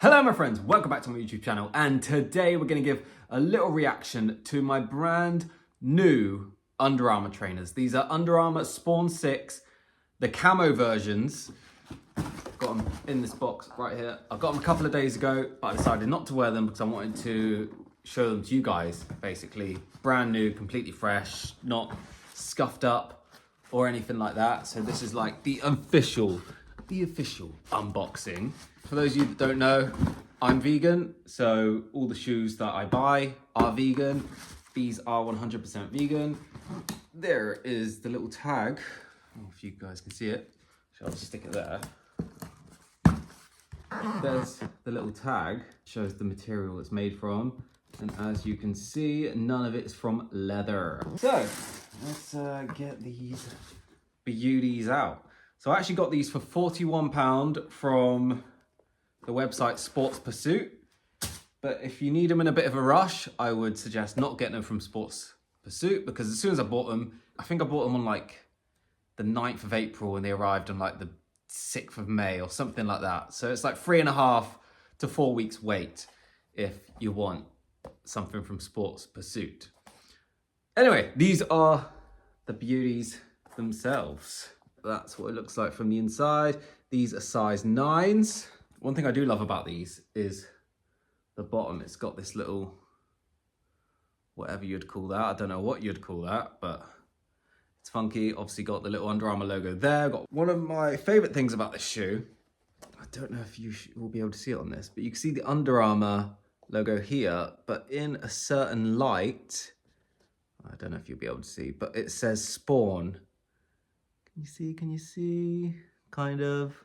Hello my friends, welcome back to my YouTube channel, and today we're going to give a little reaction to my brand new Under Armour trainers. These are Under Armour Spawn 6, the camo versions. Got them in this box right here. I got them a couple of days ago, but I decided not to wear them because I wanted to show them to you guys. Basically, brand new, completely fresh, not scuffed up or anything like that. So this is like the official unboxing. For those of you that don't know, I'm vegan, so all the shoes that I buy are vegan. These are 100% vegan. There is the little tag. I don't know if you guys can see it. So I'll just stick it there. There's the little tag, shows the material it's made from. And as you can see, none of it is from leather. So let's get these beauties out. So I actually got these for £41 from the website Sports Pursuit. But if you need them in a bit of a rush, I would suggest not getting them from Sports Pursuit, because as soon as I bought them, I think I bought them on like the 9th of April and they arrived on like the 6th of May or something like that. So it's like 3.5 to 4 weeks wait if you want something from Sports Pursuit. Anyway, these are the beauties themselves. That's what it looks like from the inside. These are size 9s. One thing I do love about these is the bottom. It's got this little, whatever you'd call that. I don't know what you'd call that, but it's funky. Obviously got the little Under Armour logo there. Got one of my favorite things about this shoe. I don't know if you will be able to see it on this, but you can see the Under Armour logo here, but in a certain light, I don't know if you'll be able to see, but it says Spawn. Can you see? Kind of.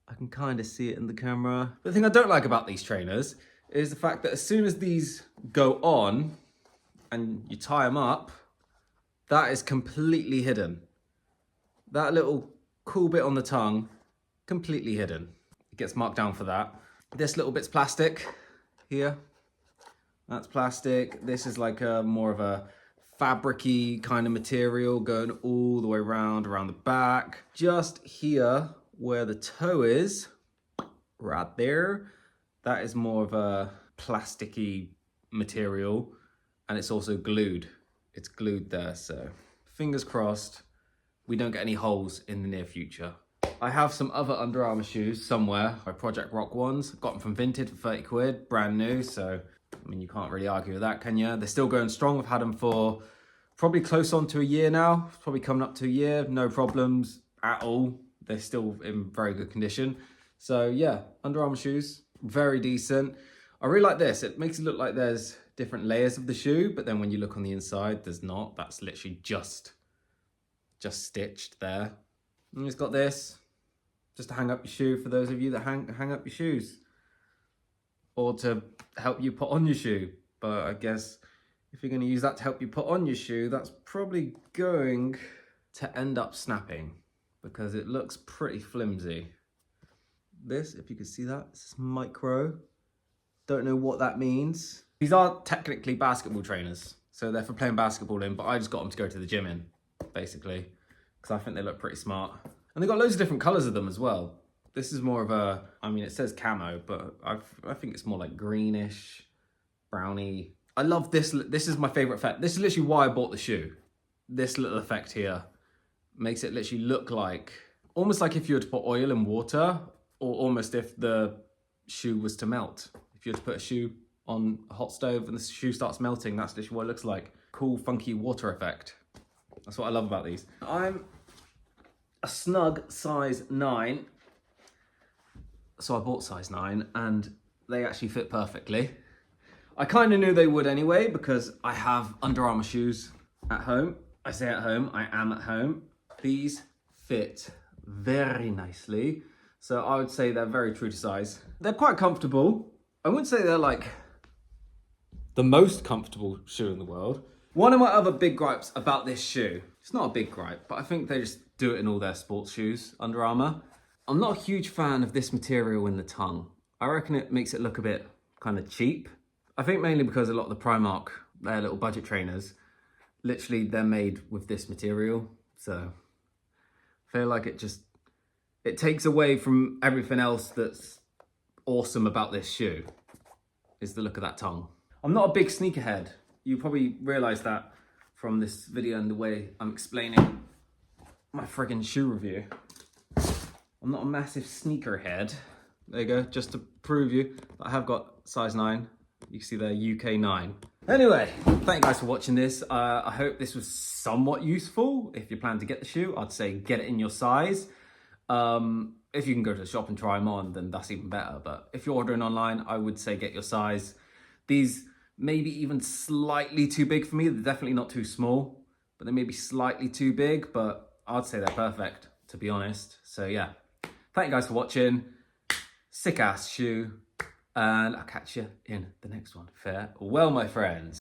I can kind of see it in the camera. The thing I don't like about these trainers is the fact that as soon as these go on and you tie them up, that is completely hidden. That little cool bit on the tongue, completely hidden. It gets marked down for that. This little bit's plastic here. That's plastic. This is like a more of a fabric-y kind of material going all the way around the back. Just here where the toe is, right there, that is more of a plasticky material, and it's also glued. It's glued there, so fingers crossed we don't get any holes in the near future. I have some other Under Armour shoes somewhere, my Project Rock ones. Got them from Vinted for 30 quid, brand new, so I mean, you can't really argue with that, can you? They're still going strong. I've had them for probably close on to a year now. It's probably coming up to a year, no problems at all. They're still in very good condition. So yeah, Under Armour shoes, very decent. I really like this. It makes it look like there's different layers of the shoe, but then when you look on the inside, there's not. That's literally just stitched there. And it's got this, just to hang up your shoe for those of you that hang up your shoes, or to help you put on your shoe. But I guess if you're going to use that to help you put on your shoe, that's probably going to end up snapping because it looks pretty flimsy. This, if you can see that, this is micro. Don't know what that means. These are technically basketball trainers, so they're for playing basketball in, but I just got them to go to the gym in, basically, because I think they look pretty smart. And they've got loads of different colors of them as well. This is more of a, I mean, it says camo, but I think it's more like greenish, browny. I love this. This is my favorite effect. This is literally why I bought the shoe. This little effect here makes it literally look like, almost like if you were to put oil in water, or almost if the shoe was to melt. If you were to put a shoe on a hot stove and the shoe starts melting, that's literally what it looks like. Cool, funky water effect. That's what I love about these. I'm a snug size 9. So I bought size 9 and they actually fit perfectly. I kind of knew they would anyway because I have Under Armour shoes at home. I say at home, I am at home. These fit very nicely. So I would say they're very true to size. They're quite comfortable. I wouldn't say they're like the most comfortable shoe in the world. One of my other big gripes about this shoe, it's not a big gripe, but I think they just do it in all their sports shoes, Under Armour. I'm not a huge fan of this material in the tongue. I reckon it makes it look a bit kind of cheap. I think mainly because a lot of the Primark, their little budget trainers, literally they're made with this material. So I feel like it takes away from everything else that's awesome about this shoe is the look of that tongue. I'm not a big sneakerhead. You probably realize that from this video and the way I'm explaining my friggin' shoe review. I'm not a massive sneakerhead. There you go, just to prove you that I have got size 9. You can see there, UK 9. Anyway, thank you guys for watching this. I hope this was somewhat useful. If you plan to get the shoe, I'd say get it in your size. If you can go to the shop and try them on, then that's even better. But if you're ordering online, I would say get your size. These may be even slightly too big for me. They're definitely not too small, but they may be slightly too big, but I'd say they're perfect, to be honest. So yeah, thank you guys for watching. Sick ass shoe. And I'll catch you in the next one. Farewell, my friends.